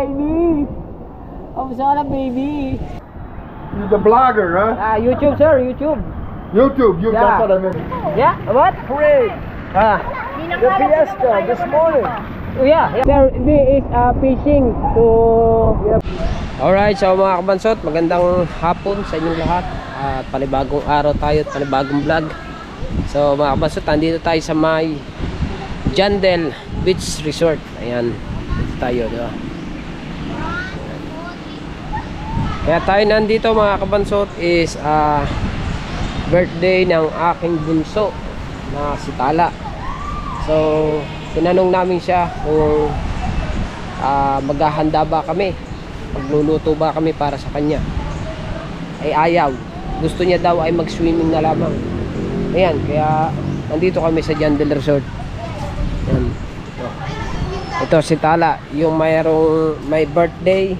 baby. Kamusta ka na, baby? You're the blogger, huh? YouTube, sir. YouTube. YouTube, Yeah. that's what I meant. Yeah, what? Great. The fiesta this morning. Oh, yeah. Sir, this is fishing to... Alright, so mga kabansot, magandang hapon sa inyong lahat. At panibagong araw tayo at panibagong vlog. So mga kabansot, nandito tayo sa may Jandel Beach Resort. Ayan, dito tayo, di ba? Kaya tayo nandito mga kabansot is birthday ng aking bunso na si Tala. So tinanong namin siya kung maghahanda ba kami, magluluto ba kami para sa kanya. Ay ayaw, gusto niya daw ay mag-swimming na lamang. Ayan, kaya nandito kami sa Jandel Resort. Ayan. Ito si Tala, yung may birthday.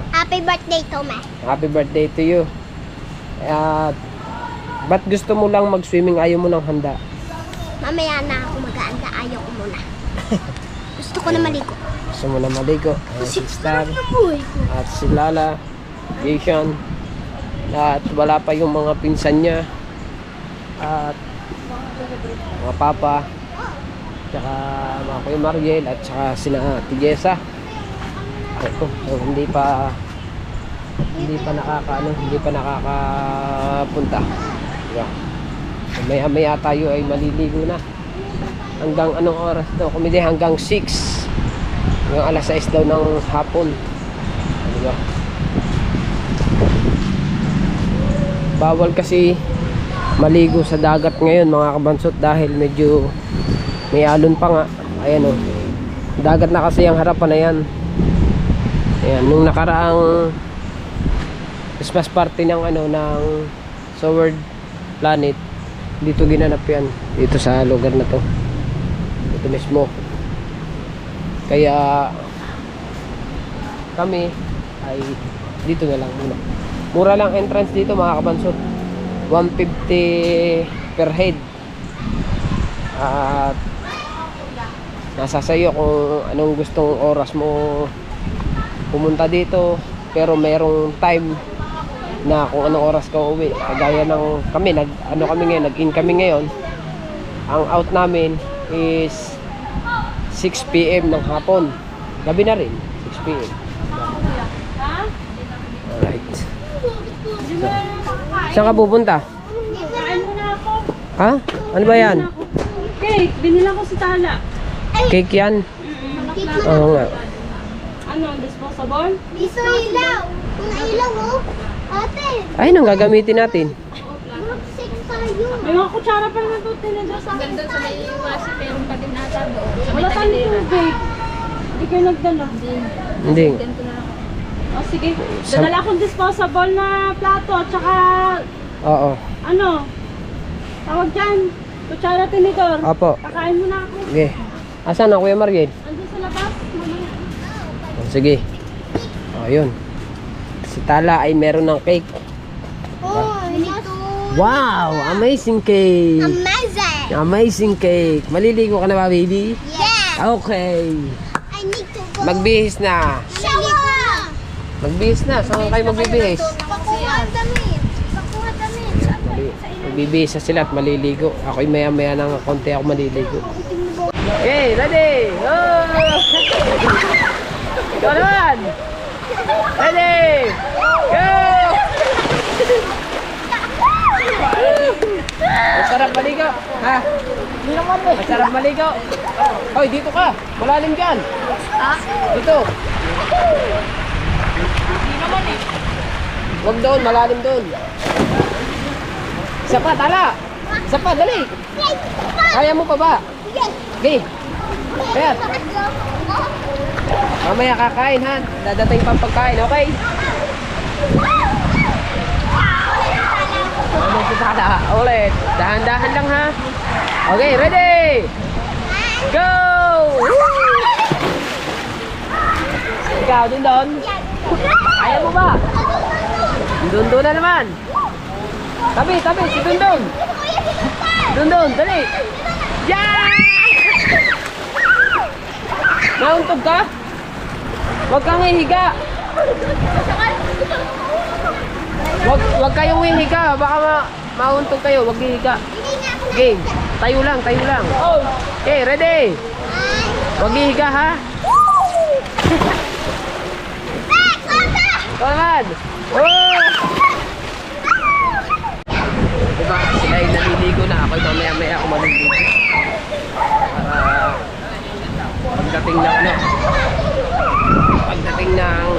Happy birthday to me. Happy birthday to you. Ba't gusto mo lang mag-swimming? Ayaw mo nang handa? Mamaya na ako mag-aanda. Ayaw ko muna. Gusto ko na maligo. Gusto mo na maligo? Si Star at si Lala, Jason, at wala pa yung mga pinsan niya at mga papa, tsaka mga Kuya Mariel at tsaka sina Ate Jessa. Ito, so hindi pa nakakapunta. Diba? So maya tayo ay maliligo na. Hanggang anong oras daw? Kumide hanggang 6. Hanggang alas 6 daw ng hapon. Diba? Bawal kasi maligo sa dagat ngayon mga kabansot dahil medyo may alon pa nga. Ayan o. Dagat na kasi ang harapan na yan. Ayan, nung nakaraang Christmas party ng ng Sword Planet, dito ginanap yan, dito sa lugar na to, dito mismo. Kaya kami ay dito na lang muna. Mura lang entrance dito mga kabansot, 150 per head. At nasa sayo kung anong gustong oras mo pumunta dito, pero merong time na kung anong oras ka uwi. Kagaya ng kami, nag-in kami ngayon. Ang out namin is 6 PM ng hapon. Gabi na rin, 6 PM. Alright. So, saan ka pupunta? Kain mo na ako. Ha? Ano ba yan? Cake, binila ko si Tala. Cake yan? Oo nga. Ano, disposable? Gusto ilaw. Kung ilaw oh. Ate. Ay, nang gagamitin natin. Mag-six tayo. May mga kutsara pa naman ito tinidor sa akin. Ganda sa may iwasi pero pati nata doon. Wala tayong tubig. Hindi kayo nagdala. Hindi. O sige, dadala akong disposable na plato at saka Oo. ano, tawag dyan, kutsara tinidor. Apo. Kakain mo na ako. Okay. Asan na Kuya Mariel? Andun sa labas, mamaya. Oh, sige. Oh, yun. Si Tala ay meron ng cake. Oh, ito. Wow! Amazing cake! Amazing. Amazing cake! Maliligo ka na ba, baby? Yeah. Okay. I need to go. Magbihis na. Shower. Magbihis na. Saan kayo magbibihis? Pakuha damit. Pakuha damit. Magbibihis na sila at maliligo. Ako'y maya-maya ng konti ako maliligo. Okay, ready? Go! Ikaw naman! Ready! Go! Masarap maligo. Ha? Masarap maligo. Hoy, dito ka. Malalim dyan. Dito. Huwag doon, malalim doon. Isa pa, Tala. Isa pa, dali. Kaya mo pa ba? Okay. Kaya. Mamaya kakain ha. Dadating pang pagkain, okay? Ano si Tala? Ulit. Dahan-dahan lang ha. Okay, ready? Go! Ikaw, dun. Kaya mo ba? Dun na naman. Tabi, si Dun. Dun, dali. Yeah! Nauntog ka? Huwag kang hihiga. Wag kayong hihiga. Baka mauntog kayo. Wag hihiga. Game. Tayo lang, tayo lang. Okay, ready? Wag hihiga ha. Come on. Oh! Diba? Sila ay naliligo na. Ako'y mamaya-maya ako maliligo. Para pagdating ng ano, pagdating ng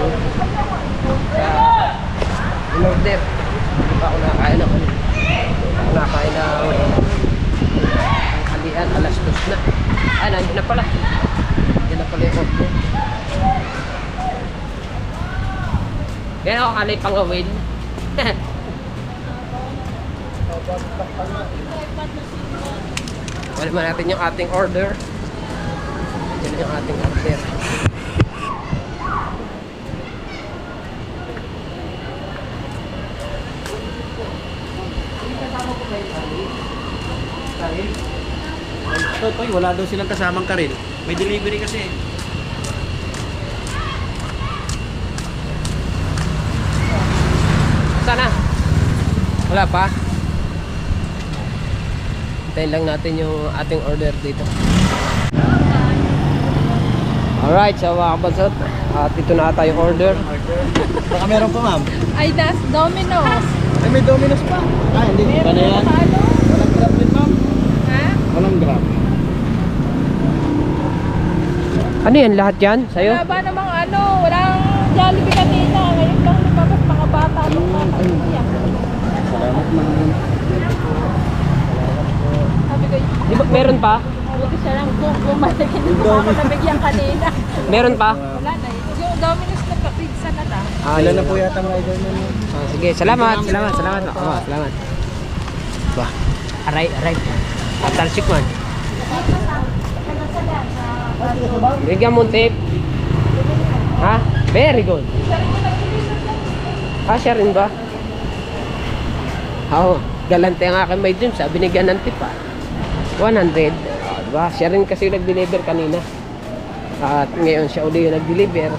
in-order. Hindi pa ako nakakain ako. Nakakain na halian, alas 2 na. Ah, nandiyan na pala. Nandiyan na pala yung order. Kaya ako kalay pangawin. Wala man natin yung ating order. Yan yung ating order. Toy, wala daw silang kasamang karil. May delivery kasi. Sana? Wala pa? Hintayin lang natin yung ating order dito. Alright, so mga kabansot, at ito na ata yung order. Baka meron pa, ma'am. Ay, that's Domino's. Ay, may Domino's pa. Ah, hindi. Ba na yan? Walang grab din, ma'am. Ha? Walang grab. Ano yan? Lahat yan? Sa'yo? Wala ba namang ano, walang Jollibee kanina. Ngayon lang lumabas mga bata nung kakaiya. Salamat, ma'am. Sabi ko, Di ba meron pa? buti siya lang bumatigin ko ako nabigyan kanina. Meron pa? Wala na eh. Yung Domino's na pizza na na. Sila na po yata mga idol na yun. Sige, salamat. Salamat. Salamat. Bah, aray. Atalsik man. Bigyan mo tip. Ha? Very good. Siya rin ba? Galante ang aking may dream. Sabi binigyan ng tip 100. Diba? Siya rin kasi nag-deliver kanina. At ngayon siya uli yung nag-deliver.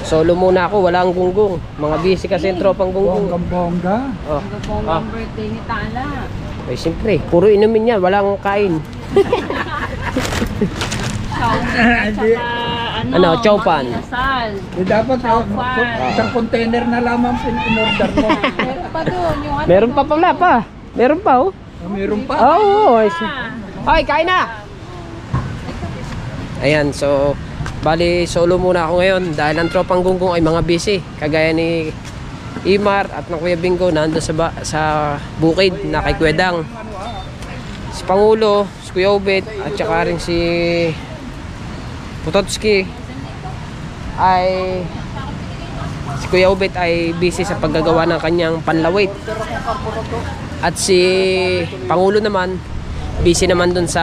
Solo muna ako, wala ang gunggong. Mga busy kasi yung tropang gunggong. Bongga. Oh. Ang birthday ni Tala. Ay, siyempre, puro inumin yan, walang kain. Ano, chowpan. Inasal. Dapat Chowpan. isang container na lamang in-order mo. Meron pa doon yung ano. Meron pa pala pa. Meron pa oh. Meron pa. Oo. Ay, kain na. Ayan, so bali solo muna ako ngayon dahil ang tropang gunggong ay mga busy. Kagaya ni Imar at ng Kuya Bingo nandun sa bukid na kay Kwedang. Si Pangulo, si Kuya Obet at saka rin si Putotski ay si Kuya Obet ay busy sa paggagawa ng kanyang panlawit. At si Pangulo naman busy naman dun sa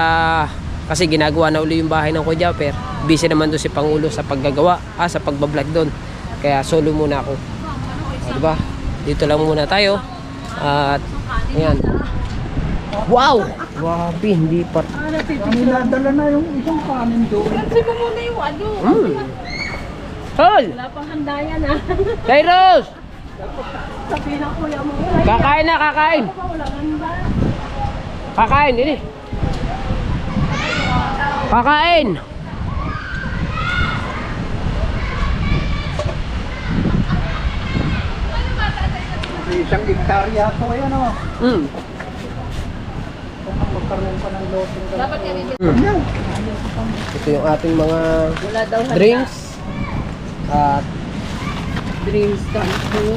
kasi ginagawa na uli yung bahay ng Kuya Japper. Busy naman doon si Pangulo sa paggagawa, sa pagbablog doon. Kaya solo muna ako. Diba? Dito lang muna tayo. At ayan. Wow! Grabe, hindi pa. Kami nadala na yung isang kanin doon. Sabi mo muna yung ano. Hol! Wala pang handa yan Kairos! Sabi ng kuya mo. Kakain na, kakain! Wala handa. Kakain, ini. Kakain! Isang hektarya ako yan o. Magkaroon pa ng loting. Dapat yan Ito yung ating mga wala daw handa. drinks. At Drinks daw.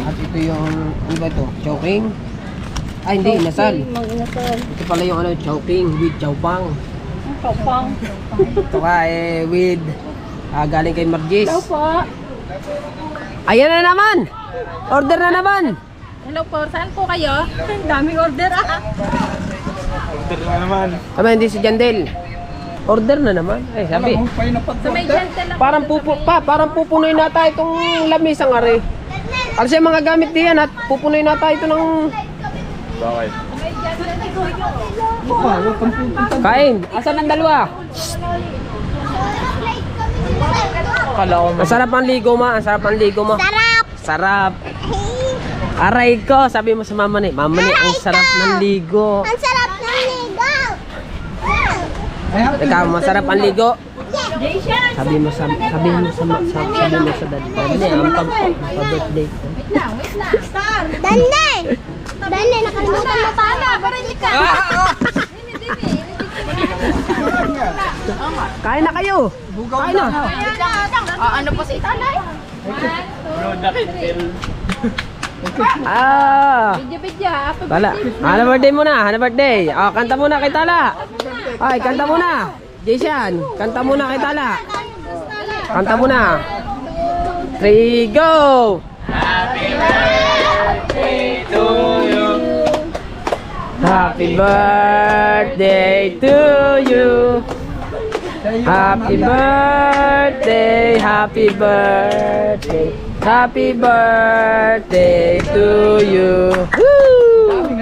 ito yung, ano ba ito? Chowking? Hindi, inasal. Mag-inasal. Ito pala yung ano, chowking with chowpang. Chowpang. Ito ka with galing kay Margis. Hello po. Ayan na naman! Order na naman! Hello po. Saan po kayo? Daming order Order na naman. Hindi si Jandel. Order na naman. Ay, sabi. Alam mo pa yun na Sa may gentle lang. Parang pupunoy nata itong lamisang ari. Kasi mga gamit diyan at pupunoy nata ito ng Bakit? Kain. Asan ang dalawa? Kala ko Ang sarap ang ligo mo. Ang sarap ang ligo mo. Sarap! Sarap. Aray ko. Sabi mo sa mama ni. Mama ni, ang sarap ng ligo. Ang sarap ng ligo! Ikaw, masarap ang ligo. Sabi mo sa dad. Sabi niya, ang pa-birthday ko. Dande! Dande, nakalimutan mo pa ako. Kain na kayo. Kain na. Ano pa si Itanay? Bidya-bidya. Tala. Happy birthday muna. Happy birthday. Oh, kanta muna kay Tala. Ay, kanta muna. Jason, kanta muna kay Tala. Kanta muna. 3, go! Happy birthday to you. Happy birthday, happy birthday, happy birthday to you. Woo!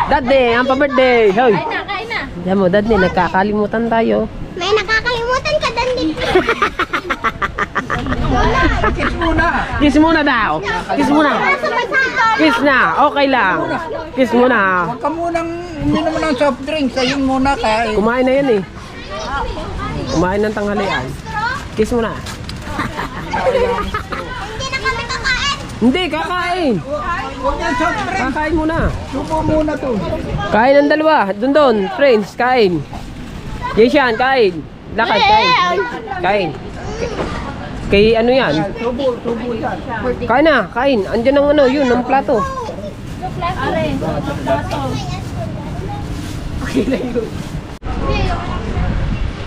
Daddy, ang pa-birthday. Hoy. Kain na. Diyan mo, Daddy, nagkakalimutan tayo. May nakakalimutan ka, Dande. Kiss muna daw. Kiss muna. Kiss na, okay lang. Kiss muna. Huwag ka munang uminom ng soft drinks. Ayun muna kain. Kumain na yan eh. Kumain ng tanghalian. Kiss mo na. Hindi na kami kakain. Hindi, kakain. Huwag yan soft drinks. Kakain muna. Subo muna to. Kain ng dalawa. Doon, friends, kain. Jason, kain. Lakad, kain. Kain. Kay ano yan? Subo yan. Kain na, kain. Andiyan ang ano, yun, ang plato.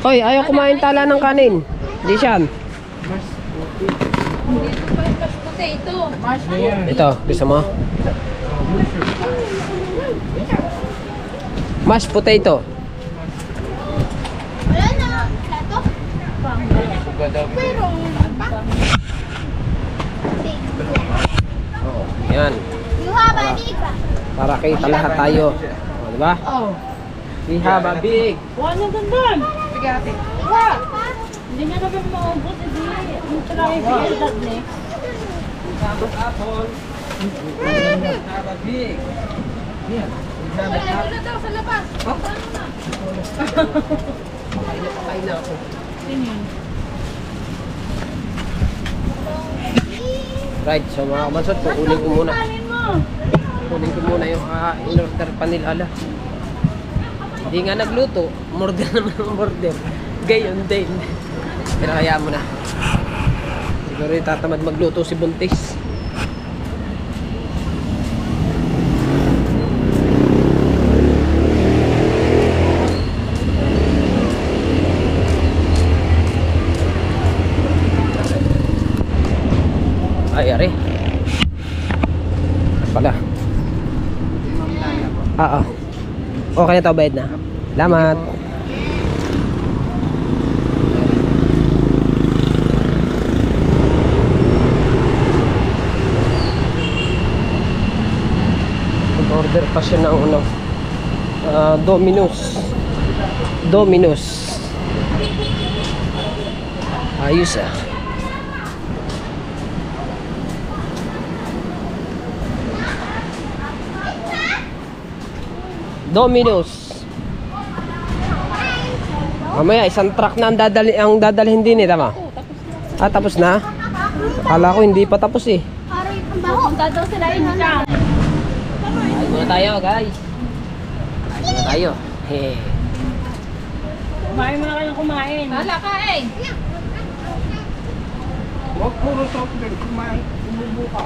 Hoy, ayaw kumain Tala ng kanin. Jason. Potato. Ito, gusto mo? Mashed potato. Wala na. Plato. Yan. You have a big. Para kita lahat tayo. O, diba? Oh. We have a big. Wala na gandun. Sige ate. Hindi niya na ba maubos. Hindi. Yung try si Eldad ne. Apple. Have a big. Wala na daw sa labas. Kain na ako. Right, so mga kabansot, kukunin ko muna. Kukunin ko muna yung in-order pa nila. Ala. Hindi nga nagluto, order naman ang order. Gayon din. Pero hayaan mo na. Siguro itatamad magluto si Buntis. Ay, ari. Pala. Oo. Okay na to, bayad na. Salamat. Order pa siya ng ano, Domino's. Ayos ah. Domino's. Mamaya isang truck na ang dadalhin din eh, tama? Ah, tapos na? Akala ko hindi pa tapos eh. Aray, ang baho. Punta daw sila siya. Kain muna tayo, guys. Kain muna tayo. Hehe. Kumain muna kayong kumain. Hala, kain. Huwag puro soft drinks. Kumain. Umubo ka.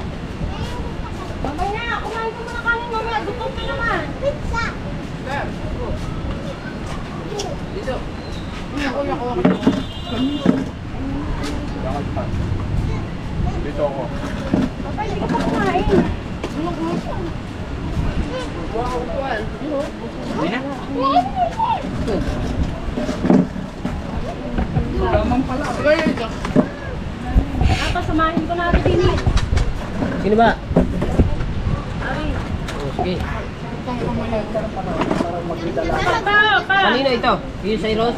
Mamaya na, kumain ko muna kanin mamaya. Gutom ka naman. Pizza. Dito. Dito ako. Papa, hindi ka pa kumain. Lamang pala. Samahin ko na rin din. Sino ba? Sige. Pa! Kanina ito? Yung Cyrus?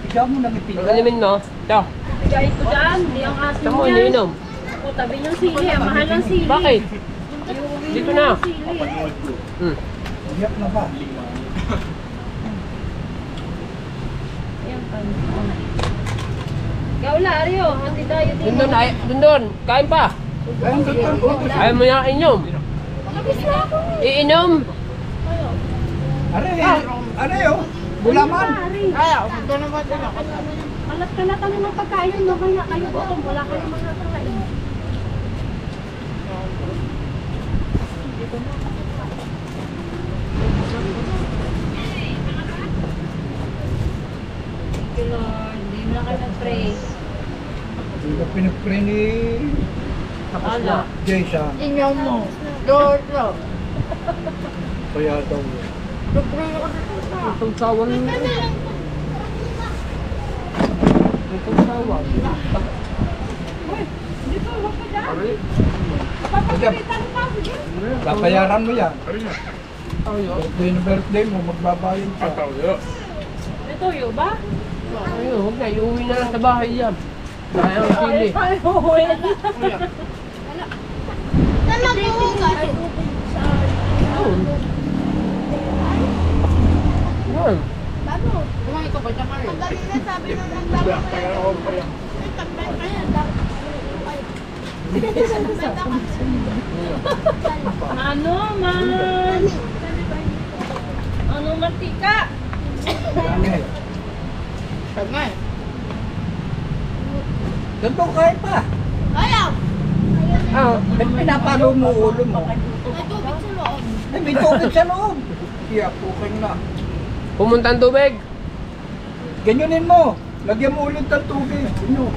Ikaw mo nang ipin. Ang alimin mo? Ito. Bigay ko dyan. Hindi ang asin Ito mo, yan. iniinom. O, tabi ng sili. Mahal ng sili. Bakit? Dito na. Hmm. Iyak na ba? Ikaw, Lario. Hati tayo din. Dun. Kain pa. Ayun, doon. Ayaw mo na inom. Iinom. Ano yun? Bulaman. Kalat-kalat kami ng pagkain. Mamaya kayo po. Wala kayo mga kakain. Thank you, Lord. Hindi mo na kayo nag-pray. Hindi ka pinag-pray ni Tapos na. Jason. Inyaw mo. Lord, Lord. Kaya daw. Itong sawan. Itong sawan. Dito, huwag ka dyan. Papagalitan ka. Babayaran mo yan. Birthday mo, magbabayad ka. May toyo ba? Ayun, huwag na. Iuwi na lang sa bahay yan. Kaya ang sili. Ay, huwi. Saan maghuhugas? Yun. Yun. Bago. Kumain ka ba dyan, Mari? Ang galing na sabi ng magbabayad. Ay, tagbay ka yan. Ano, man? Ano, mantika? Dami. Tagmay. Doon po kain pa. Ayaw. Ah, Ba't pinapalo mo ulo mo? May tubig sa loob. Ay, may tubig sa loob. Kaya puking na. pumunta ang tubig. Ganyanin mo. Lagyan mo ulit ng tubig. Ano?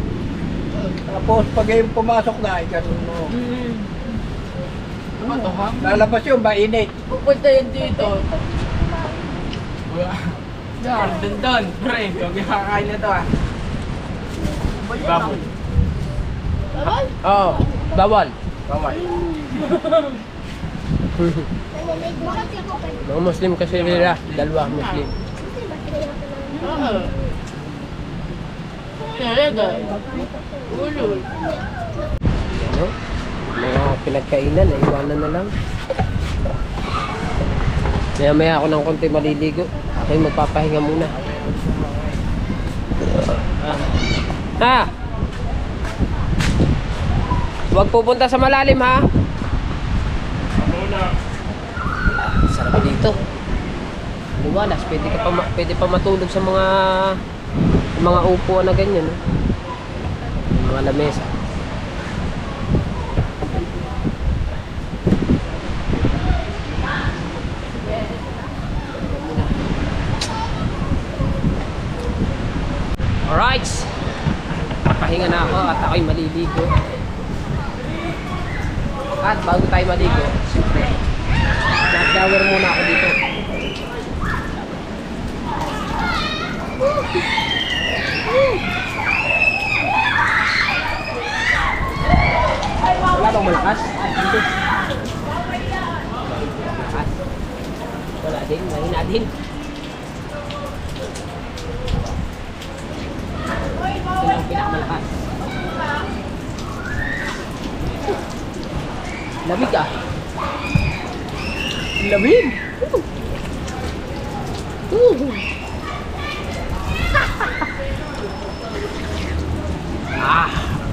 Tapos pag yung pumasok na, ay ganun mo. Lalabas yun, mainit. Pupunta yun dito. Doon, pre. Huwag yung kakain na to ah. Baboy. Bawal? Oo, bawal. Bawal. Bakit ako kayo? Mga Muslim kasi nila. Dalawa Muslim. Oo. Talaga. Ulo. Ano? Mga pinagkainan, naiwanan na lang. Maya ako ng konti maliligo. Ako'y magpapahinga muna. Ha? Huwag pupunta sa malalim, ha? Sarap dito. Lumalas, pwede pa matulog sa mga upuan na ganyan, no? Mga lamesa. Alright, papahinga na ako at ako'y maliligo. At bago tayo maligo, siyempre, shower muna ako dito. Wala bang malakas? Dito. Malakas. Wala din, mahina din. Ito lang ang pinakamalakas. Lamig ah. Lamig.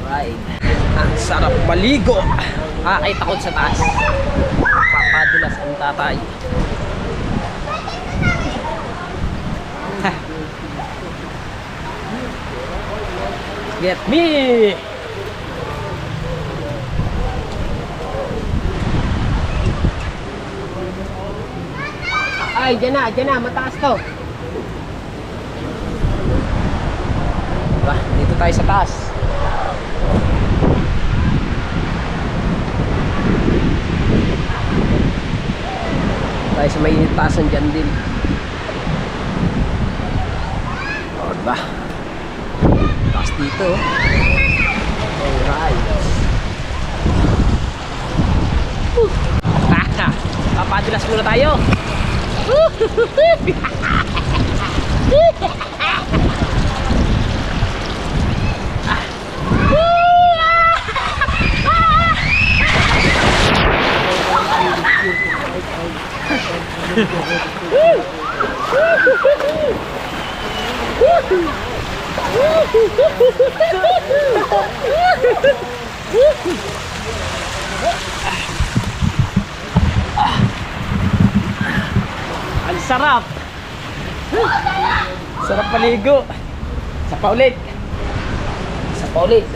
Right. Ang sarap maligo. Kahit takot sa taas. Papadulas ang tatay. Get me! Ay, dyan na, mataas to. Diba? Dito tayo sa taas. Tayo sa may taasan dyan din. O, diba? Taas dito. Alright. Papadulas muna tayo. Ang sarap. Sarap paligo. Isa pa ulit. Isa pa ulit.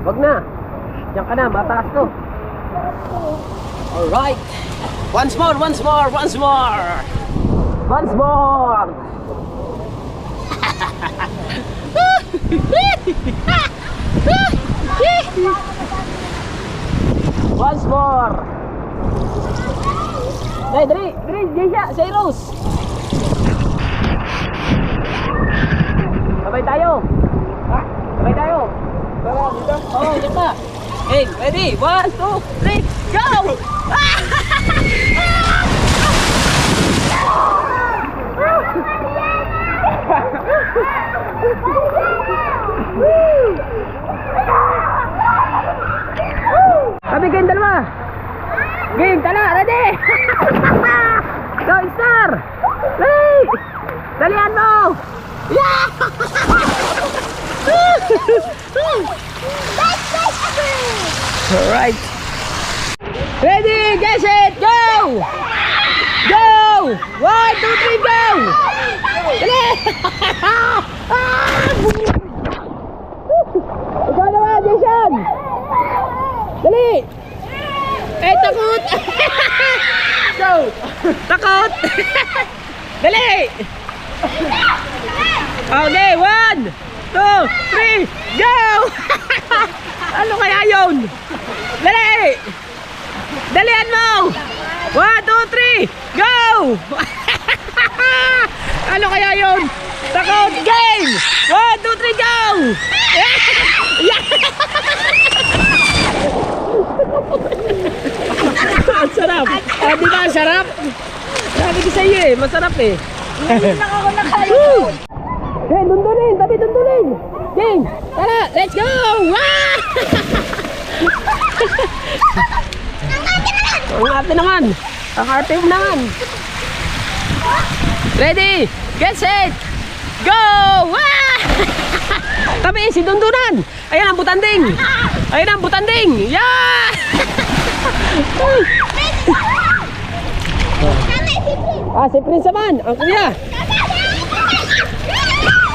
Wag na. Diyan ka na, mataas to. Alright. Once more, once more, once more. Once more. Once more. Dali, dali, dali, Jesha, Cyrus. Sabay tayo. Sabay tayo. Oh, dito na. Hey, ready? 1, 2, 3, go! Kami game dalawa. Game, tala, ready? Go, Star! Hey! Dalian mo! Yeah! Alright. Ready, get set, go! Go! 1, 2, 3, go! Dali! Ikaw naman, Jason! Dali! Eh, takot! Go! Takot! Dali! Okay, 1, 2, 3, go! Ano kaya yun? Dali! Dalian mo! 1, 2, 3, go! Ano kaya yun? Takot! Game! 1, 2, 3, go! Ang sarap! Ah, di ba ang sarap? Sabi ko sa iyo eh, masarap eh. Hindi lang ako nakayo. Hey, dundulin! Tabi dundulin! Game! Tara! Let's go! Wah! Ang arte naman! Ang arte mo naman! Ready! Get set! Go! Wah! Tabi, si dundunan! Ayan ang butanding! Ayan ang butanding! Yeah! Ah, si Prince naman! Ang kuya!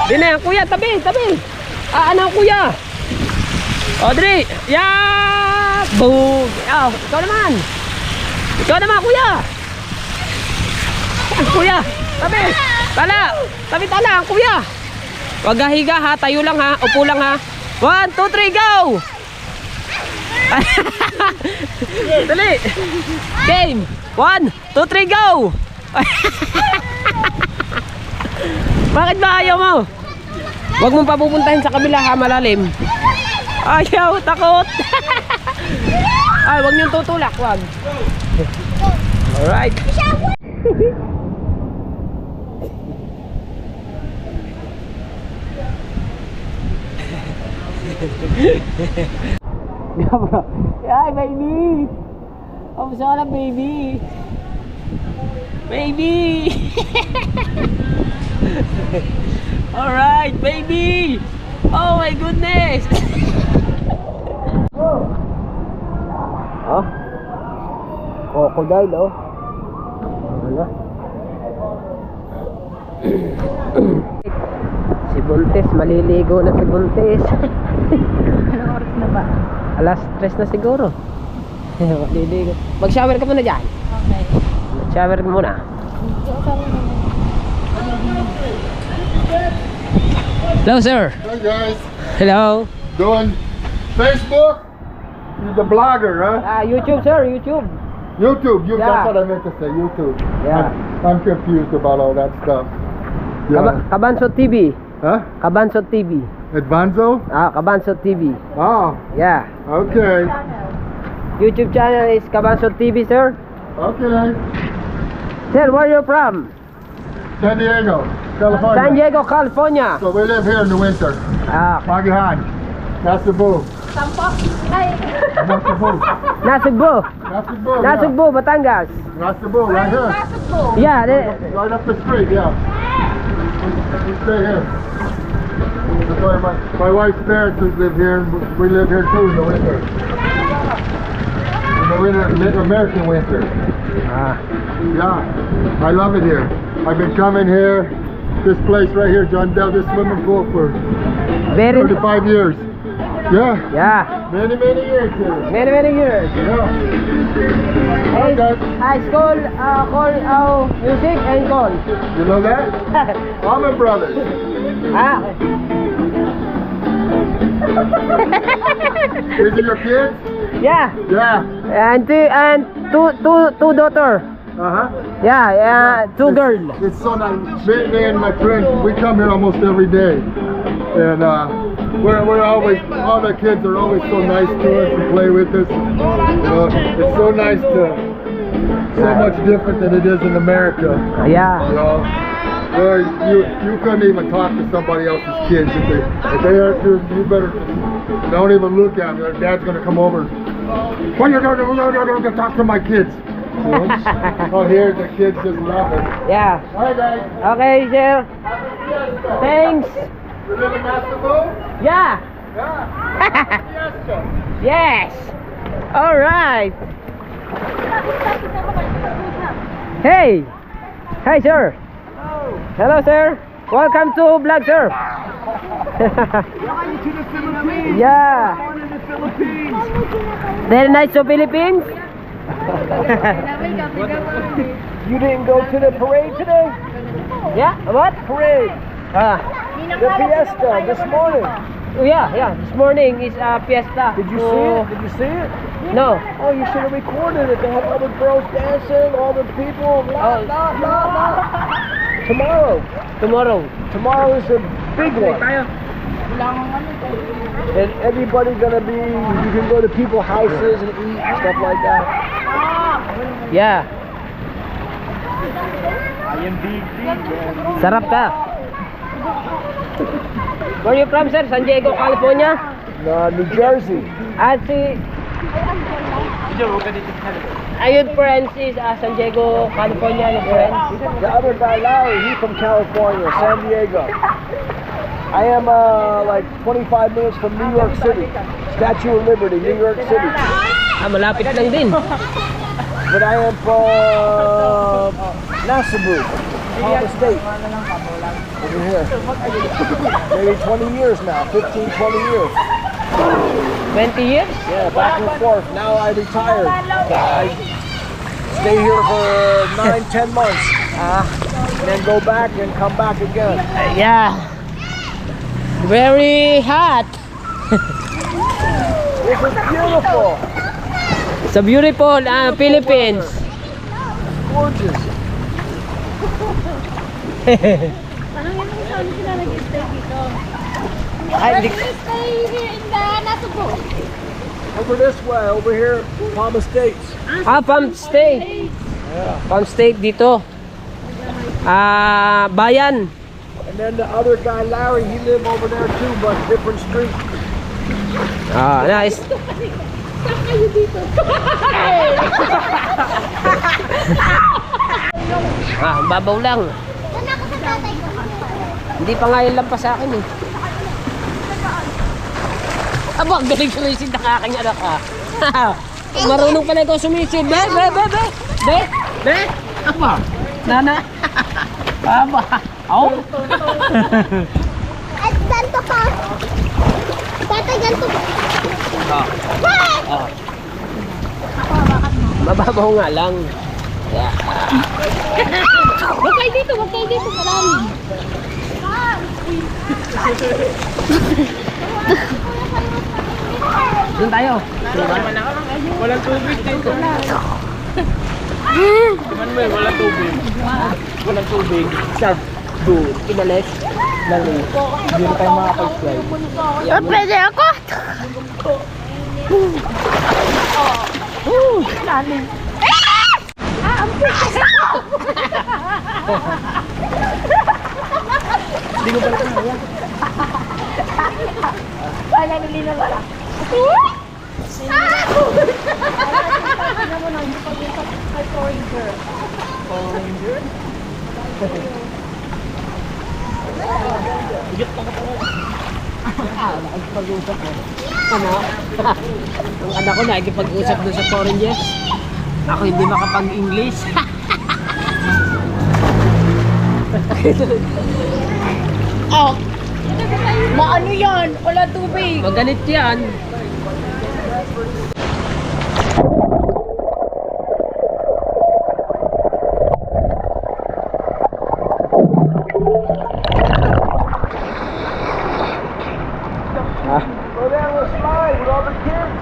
Di na, kuya, tabi, tabi. Ah, ano, kuya? Audrey, yeah! Boom! Oh, ikaw naman. Ikaw naman, kuya. Kuya, tabi. Tala, tabi tala, kuya. Wag higa ha, tayo lang ha, upo lang ha. 1, 2, 3, go! Dali. Game. 1, 2, 3, go! Bakit ba ayaw mo? Huwag mong papupuntahin sa kabila ha, malalim. Ayaw, takot. Ay, huwag niyong tutulak, huwag. Alright. Ay, baby. Kamusta ka na, baby? Baby! Alright, baby! Oh my goodness! Oh? Crocodile, oh. Ano? Si Buntis, maliligo na si Buntis. Anong oras na ba? Alas 3 na siguro. Maliligo. Mag-shower ka muna dyan. Okay. Mag-shower ka muna. Hello, sir. Hi guys, Hello. doing Facebook? You're the blogger, huh? YouTube, sir. YouTube. YouTube, Yeah. that's what I meant to say, YouTube. Yeah. I'm confused about all that stuff. Yeah. Kabansot TV. Huh? Kabansot TV. Advanzo? Kabansot TV. Oh, Yeah. okay. YouTube channel is Kabansot TV, sir. Okay. Sir, where you from? San Diego, California. San Diego, California. So we live here in the winter. Pagahan. Nasubu. Nasubu. Nasugbu. Nasubu. Nasugbu, Batangas. Nasubu, right here. Yeah, Right up the street, yeah. We stay here. That's why my wife's parents live here, and we live here too in the winter. In the winter, American winter. Yeah, I love it here. I've been coming here, this place right here, John Dell, this swimming pool for very 35 years. Yeah, yeah, many years here. many years. Yeah. Hey, Okay. high school, call music and call. You know that? Almond Brothers. These are your kids? Yeah, Yeah. and two daughter. Uh-huh. Yeah, two girl. It's so nice. Me and my friends, we come here almost every day. And we're always, all the kids are always so nice to us and play with us. You know, it's so nice so much different than it is in America. Yeah. You know, where you couldn't even talk to somebody else's kids. If they are, you better don't even look at them. Their dad's gonna come over. What are you going to talk to my kids? You know? Oh, here the kids just love it. Yeah. Hi guys. Okay, sir. Thanks. You live in Nasubu? Yeah. Yeah. Yes. All right. Hey. Hi, sir. Hello, sir. Welcome to vlog, sir. Yeah. Very nice to Philippines. You didn't go to the parade today? Yeah. What? Parade. The fiesta this morning. Yeah. This morning is a fiesta. Did you see it? Did you see it? No. Oh, you should have recorded it. They had all the girls dancing, all the people. Blah, blah, blah, blah. Tomorrow is a big one. And everybody's gonna be, you can go to people's houses and eat and stuff like that. Yeah. Sarap ka. Where you from, sir? San Diego, California? New Jersey. Si ayun, friends is San Diego, California, yung friends. The other guy, Larry, he's from California, San Diego. I am like 25 minutes from New York City. Statue of Liberty, New York City. Malapit lang din. But I am from Nasubu, Palm State. Over here. Maybe 20 years now, 15, 20 years. 20 years? Yeah, back and forth. Now I retired. I stay here for 9, 10 months. And then go back and come back again. Yeah. Very hot. This is beautiful. It's a beautiful Philippines. Gorgeous. Parang yan ang saan sila nag-stay dito. Stay here in the Nasubu. Over this way, over here, Palm Estates. Palm State. Palm State dito. Bayan. And then the other guy, Larry, he lived over there too, but different street. Nice. Ang babaw lang. Doon ako sa tatay ko. Hindi pa nga yun lang pa sa akin eh. Aba, galing sumisid na aking anak ka. Marunong pala ikaw sumisid. Be. Aba, nana. Aba, ako. At ganito ka. Tatay, ganito ka. Mababaw nga lang. Yeah. Huwag kayo dito, malalim. Doon tayo. Walang tubig dito. Manuel, walang tubig. Walang tubig. Doon, inalis. lang eh. Hindi na tayo makapag-slide. Oh, pwede ako. Hindi ko pala kaya. Ay, nanilina wala. Tingnan mo na, hindi pag-usap kay Foreigner. Nakikipag-usap ko. Ano? Ang anak ko nakikipag-usap doon sa foreigners. Ako hindi makapag-English. Oh! Maano yan? Wala tubig. Magalit yan. Go down the slide with all the kids.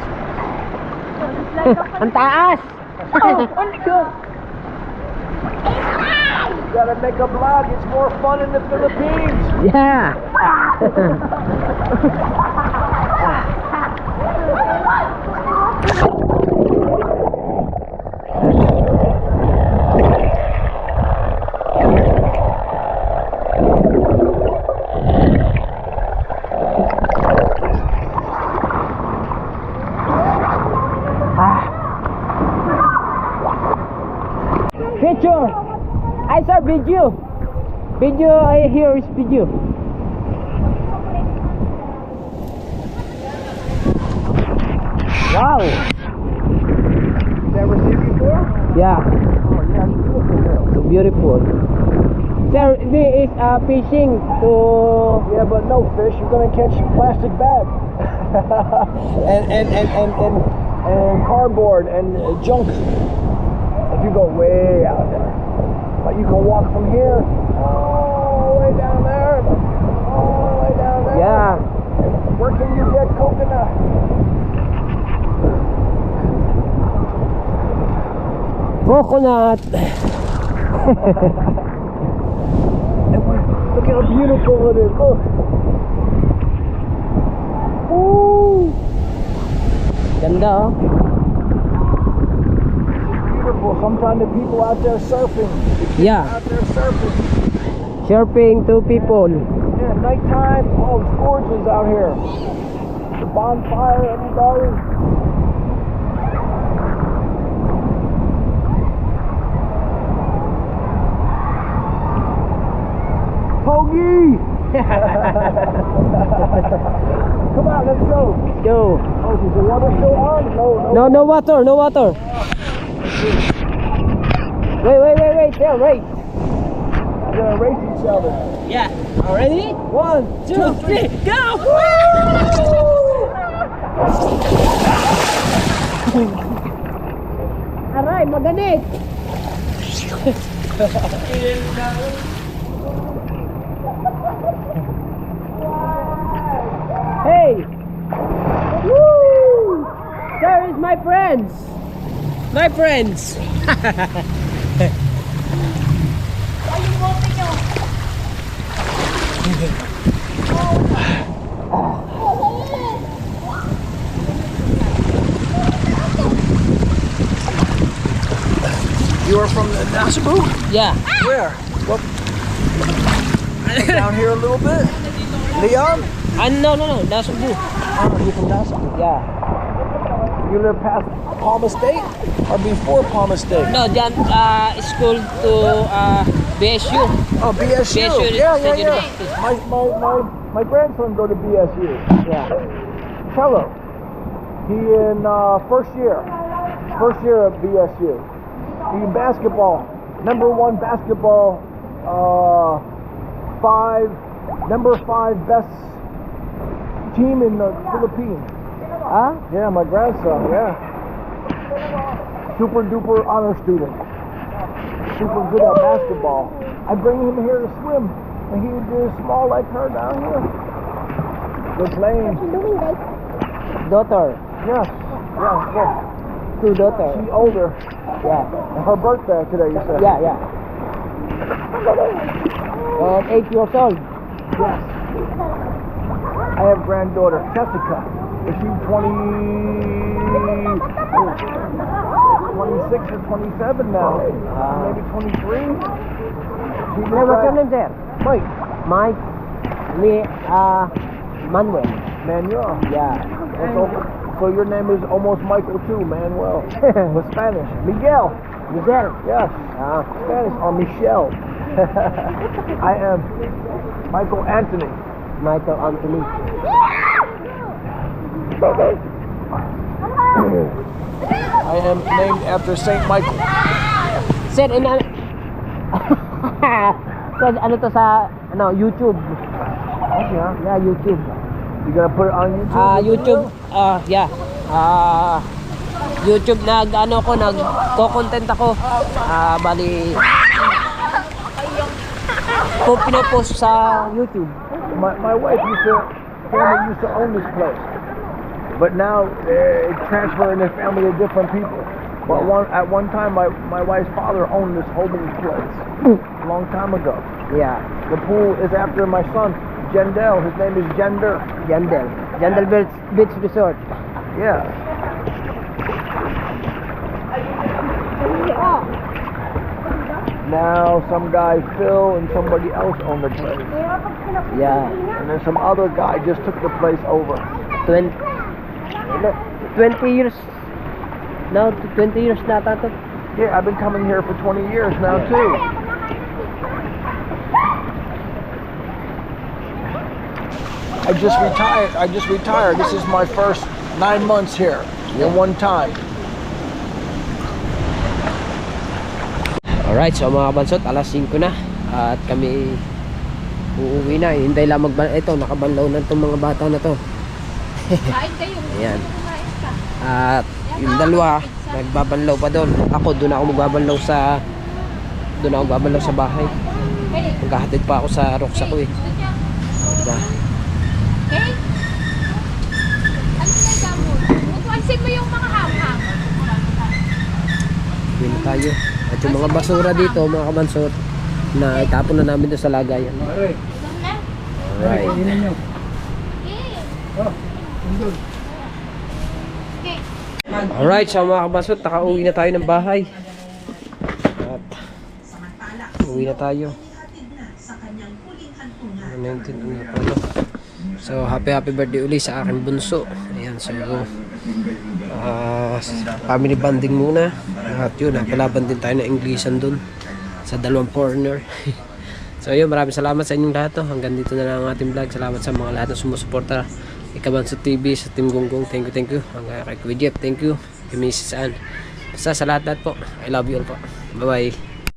Ang taas! You gotta make a vlog. It's more fun in the Philippines. Yeah! Picture! I saw video. Video, I hear is video. Wow! Never seen before? Yeah, Oh, yeah, it's beautiful here. so beautiful. There is fishing to... Yeah, but no fish. You're gonna catch plastic bag and cardboard and junk. If you go way out there, but you can walk from here all the way down there, all the way down there. Yeah. Where can you get coconut? Coconut. Look how beautiful it is. Look. Ooh. Ganda oh. Beautiful. Sometimes the people out there surfing. Yeah. Out there surfing. Surfing to people. Yeah, nighttime. Oh, it's gorgeous out here. The bonfire, everybody. Hoagie! Come on, let's go. Go. Oh, is the water still on? No. No water, no water. Wait, there, wait. We're gonna race each other. Yeah. Already? 1, 2, 3. Go! Aray, maganit. Hey! Woo! There is my friends! My friends! You are from the Nasabu? Yeah. Where? What? Down here a little bit? Leon? No, Nasubu. Oh, you're from Nasabu. Yeah. You live past Palma State or before Palma State? No, dyan, school to BSU. Oh, BSU. BSU Yeah. State University. My grandson go to BSU. Yeah. Cello. He in first year of BSU. He in basketball. #1 basketball. Number 5 best team in the Philippines. Ah? Yeah, my grandson, yeah. Super duper honor student. Super good at basketball. I bring him here to swim, and he would do small like her down here. Good playing. Doing guys. Daughter. Yes. Yeah, yeah. 2 daughter. She's older. Yeah. Her birthday today, you said? Yeah. And 8 years old. Yes. I have granddaughter, Jessica. Is she 26 or 27 now? Maybe 23? Hey, what's your name, sir? Mike. Mike. Me, Manuel. Manuel. Yeah. So your name is almost Michael too, Manuel. With Spanish. Miguel. Miguel. Yes. Spanish. Or Michelle. I am Michael Anthony. Michael Anthony. I am named after Saint Michael. Sir, sir, ano to sa YouTube? Oh, yeah. Yeah, YouTube. You gonna put it on YouTube? YouTube. Yeah. YouTube nagko-content ako. Bali pinopost sa YouTube. My wife family used to own this place, but now it transferred in their family to different people. But at one time, my wife's father owned this whole place a long time ago. Yeah. The pool is after my son, Jendel. His name is Jender. Jandel Beach Resort. Yeah. Now some guy Phil and somebody else own the place, Yeah. and then some other guy just took the place over. 20 years. Now 20 years na tato. Yeah, I've been coming here for 20 years now too. I just retired. This is my first 9 months here in one time. Alright, so mga kabansot, alas 5 na at kami uuwi na. Hintay lang ito, nakabanlaw na itong mga bata na to. Ayan. At yung dalawa nagbabanlaw pa doon. Doon ako magbabanlaw sa bahay. Maghahatid pa ako sa rocks ako eh. Diba? Okay? Ano na gamot? Magpansin mo yung mga ham-ham. Uwi na tayo. At yung mga basura dito, mga kabansot, na itapon na namin doon sa lagayan. Alright. Alright, so mga kabansot, nakauwi na tayo ng bahay. At uwi na tayo. 19 na pala. So happy birthday uli sa aking bunso. Ayan, so family bonding muna. At yun, napalaban din tayo ng Englishan dun sa dalawang foreigner. So yun, maraming salamat sa inyong lahat. Hanggang dito na lang ang ating vlog. Salamat sa mga lahat na sumusuporta kay Kabansot TV, sa Team Gonggong. Thank you. Hanggang kay Kuya Jeff, thank you. Kay Mrs. Ann. Basta sa lahat po, I love you all po. Bye bye.